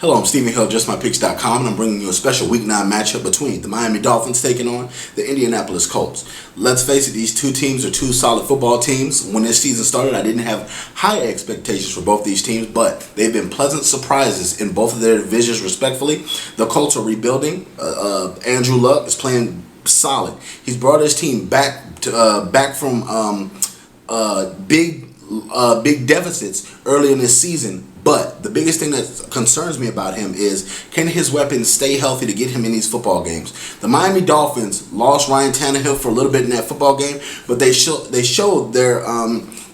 Hello, I'm Stephen Hill, JustMyPicks.com, and I'm bringing you a special Week 9 matchup between the Miami Dolphins taking on the Indianapolis Colts. Let's face it, these two teams are two solid football teams. When this season started, I didn't have high expectations for both these teams, but they've been pleasant surprises in both of their divisions, respectfully. The Colts are rebuilding. Andrew Luck is playing solid. He's brought his team back from big deficits early in this season. But the biggest thing that concerns me about him is, can his weapons stay healthy to get him in these football games? The Miami Dolphins lost Ryan Tannehill for a little bit in that football game, but they showed their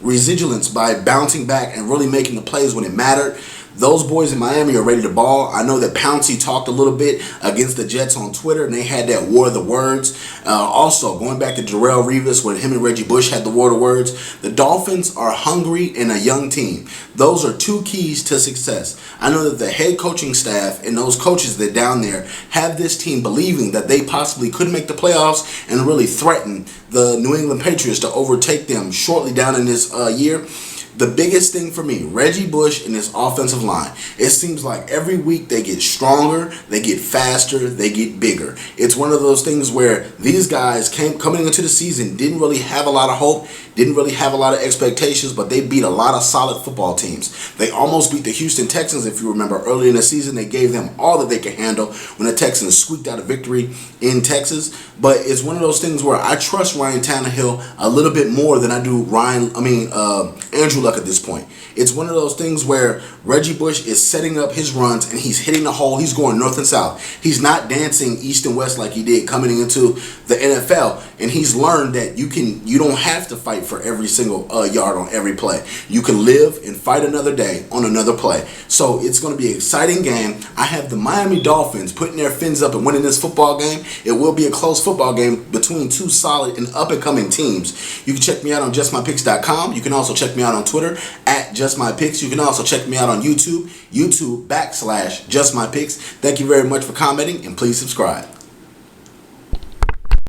resilience by bouncing back and really making the plays when it mattered. Those boys in Miami are ready to ball. I know that Pouncey talked a little bit against the Jets on Twitter, and they had that war of the words. Also, going back to Darrelle Revis, when him and Reggie Bush had the war of the words, the Dolphins are hungry and a young team. Those are two keys to success. I know that the head coaching staff and those coaches that are down there have this team believing that they possibly could make the playoffs and really threaten the New England Patriots to overtake them shortly down in this year. The biggest thing for me, Reggie Bush and his offensive line. It seems like every week they get stronger, they get faster, they get bigger. It's one of those things where these guys coming into the season didn't really have a lot of hope, didn't really have a lot of expectations, but they beat a lot of solid football teams. They almost beat the Houston Texans, if you remember, early in the season. They gave them all that they could handle when the Texans squeaked out a victory in Texas. But it's one of those things where I trust Ryan Tannehill a little bit more than I do Andrew Luck at this point. It's one of those things where Reggie Bush is setting up his runs and he's hitting the hole. He's going north and south. He's not dancing east and west like he did coming into the NFL. And he's learned that you don't have to fight for every single yard on every play. You can live and fight another day on another play. So it's going to be an exciting game. I have the Miami Dolphins putting their fins up and winning this football game. It will be a close football game between two solid and up-and-coming teams. You can check me out on JustMyPicks.com. You can also check me out on Twitter at JustMyPicks. You can also check me out on YouTube, YouTube.com/JustMyPicks. Thank you very much for commenting, and please subscribe.